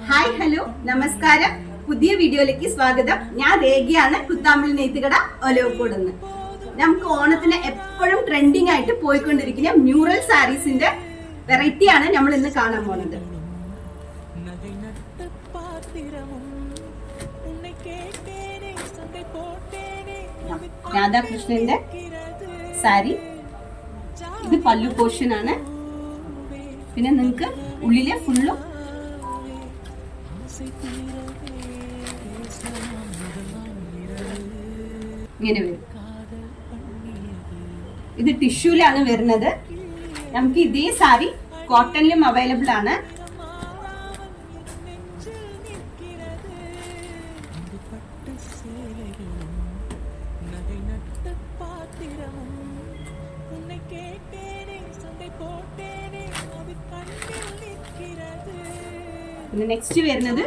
Hi hello നമസ്കാരം. പുതിയ വീഡിയോയിലേക്ക് സ്വാഗതം. ഞാൻ രേഖയാണ്, കുത്താമ്പൽ നെയ്ത്തുകട ഒലവക്കോടുന്ന്. നമുക്ക് ഓണത്തിന് എപ്പോഴും ട്രെൻഡിങ് ആയിട്ട് പോയിക്കൊണ്ടിരിക്കുന്ന മ്യൂറൽ സാരീസിന്റെ വെറൈറ്റിയാണ് നമ്മൾ ഇന്ന് കാണാൻ പോകുന്നത്. രാധാകൃഷ്ണന്റെ സാരി, ഇത് പല്ലു പോർഷൻ ആണ്. പിന്നെ നിങ്ങൾക്ക് ഉള്ളിലെ ഫുള്ളും ഇങ്ങനെ വരും. ഇത് ടിഷ്യൂലാണ് വരുന്നത്. നമുക്ക് ഇതേ സാരി കോട്ടണിലും അവൈലബിൾ ആണ്. പിന്നെ നെക്സ്റ്റ് വരുന്നത്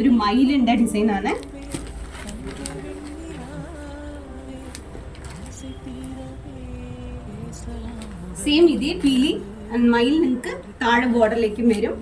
ഒരു മയിലിന്റെ ഡിസൈൻ ആണ്. സെയിം ഇതേ പീലി ആൻഡ് മയിൽ നിങ്ങൾക്ക് താഴെ ബോർഡറിലേക്കും വരും.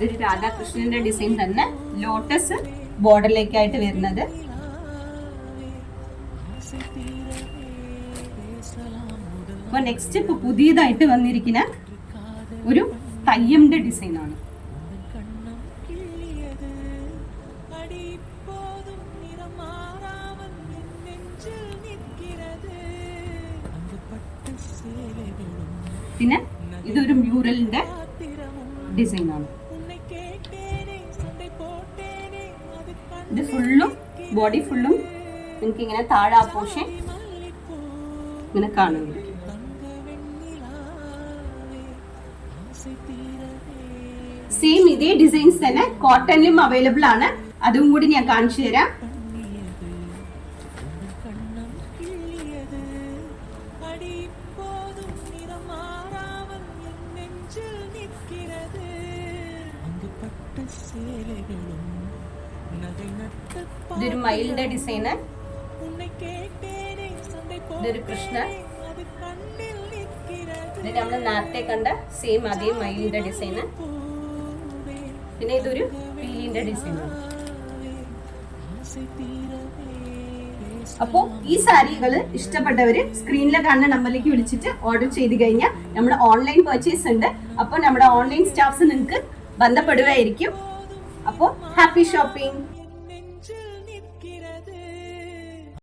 ഒരു രാധാകൃഷ്ണന്റെ ഡിസൈൻ തന്നെ ലോട്ടസ് ബോർഡറിലേക്കായിട്ട് വരുന്നത്. അപ്പൊ നെക്സ്റ്റ് ഇപ്പൊ പുതിയതായിട്ട് വന്നിരിക്കുന്ന ഒരു തയ്യന്റെ ഡിസൈൻ ആണ്. പിന്നെ ഇതൊരു മ്യൂറലിന്റെ ഡിസൈൻ ആണ്. ഇത് ഫുള്ളും ബോഡി ഫുള്ളും നിങ്ങൾക്ക് ഇങ്ങനെ താഴെ ആ പോർഷൻ ഇങ്ങനെ കാണുന്നു. സെയിം ഇതേ ഡിസൈൻസ് തന്നെ കോട്ടണിലും അവൈലബിൾ ആണ്. അതും കൂടി ഞാൻ കാണിച്ചു തരാം. ഇതൊരു മയിലിന്റെ ഡിസൈന്, ഇതൊരു കൃഷ്ണൻ, ഇത് നമ്മൾ നേരത്തെ കണ്ട സെയിം അതേ മയിലിന്റെ ഡിസൈന്. പിന്നെ ഇതൊരു പീലിന്റെ ഡിസൈനാണ്. അപ്പോ ഈ സാരികൾ ഇഷ്ടപ്പെട്ടവര് സ്ക്രീനിലെ കാണുന്ന നമ്പറിലേക്ക് വിളിച്ചിട്ട് ഓർഡർ ചെയ്ത് കഴിഞ്ഞാൽ നമ്മുടെ ഓൺലൈൻ പർച്ചേസ് ഉണ്ട്. അപ്പോൾ നമ്മുടെ ഓൺലൈൻ സ്റ്റാഫ്സ് നിങ്ങൾക്ക് ബന്ധപ്പെടുകയായിരിക്കും. അപ്പോൾ ഹാപ്പി ഷോപ്പിംഗ്.